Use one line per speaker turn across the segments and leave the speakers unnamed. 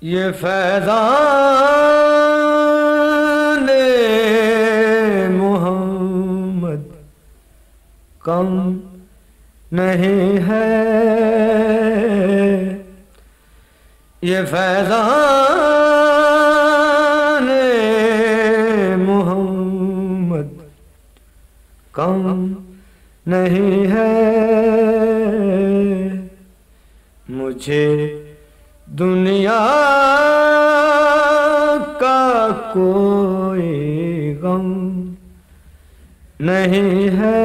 یہ فیضان محمد کم نہیں ہے، یہ فیضان محمد کم نہیں ہے، مجھے دنیا کا کوئی غم نہیں ہے،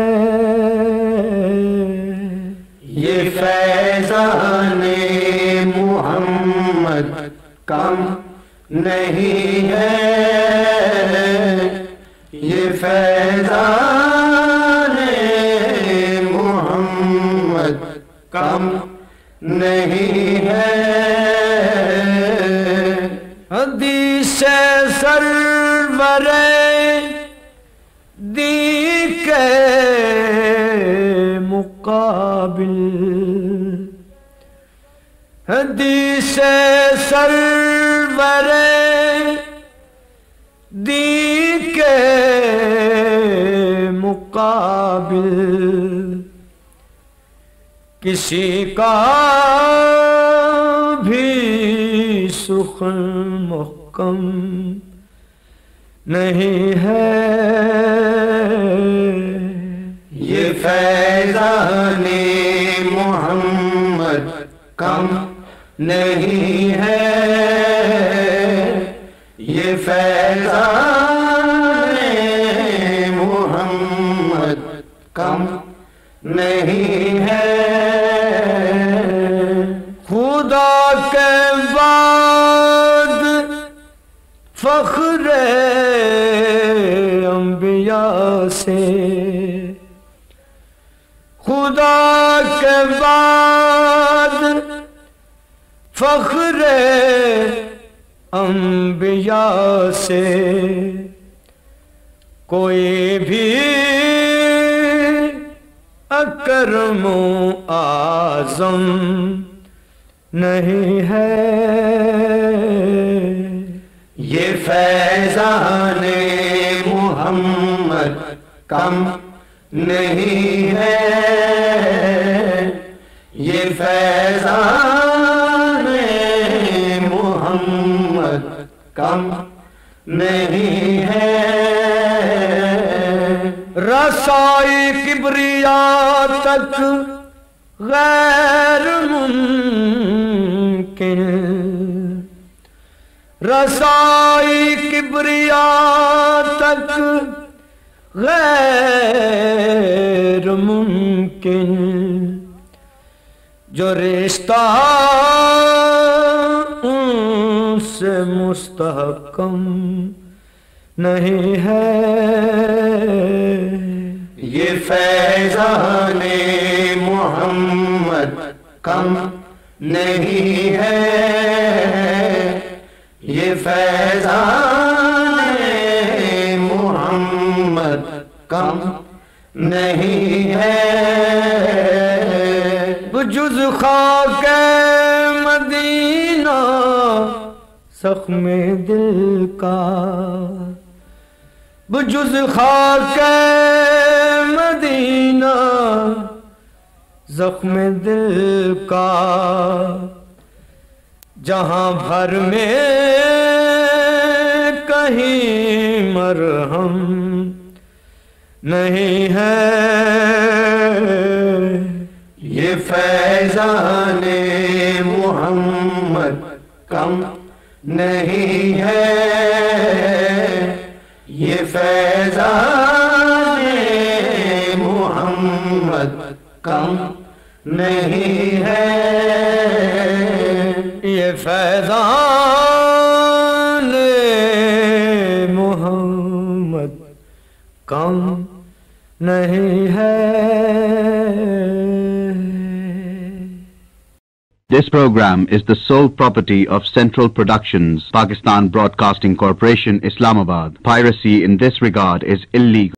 یہ فیضان محمد کم نہیں ہے، یہ فیضان محمد کم نہیں ہے،
حدیث سرور دی کے مقابل، حدیث سرور دی کے مقابل کسی کا بھی سخن محکم نہیں ہے،
یہ فیضان محمد کم نہیں ہے، یہ فیضان محمد کم نہیں ہے،
خدا کے بعد فخر انبیاء سے، خدا کے بعد فخر انبیاء سے کوئی بھی اکرم و اعظم نہیں ہے،
یہ فیضان محمد کم نہیں ہے، یہ فیضان محمد کم نہیں ہے،
رسائی کبریا تک غیر ممکن، رسائی کبریا تک غیر ممکن، جو رشتہ ان سے مستحکم نہیں ہے،
یہ فیضان محمد کم نہیں ہے، یہ فیضان محمد کم نہیں ہے،
بجز خاک مدینہ زخم دل کا، بجز خاک مدینہ زخم دل کا، جہاں بھر میں کہیں مرہم نہیں ہے،
یہ فیضان محمد کم نہیں ہے، یہ فیضان محمد کم نہیں ہے،
یہ فیضان محمد کم نہیں ہے۔
This program is the sole property of Central Productions, Pakistan Broadcasting Corporation, Islamabad. Piracy in this regard is illegal.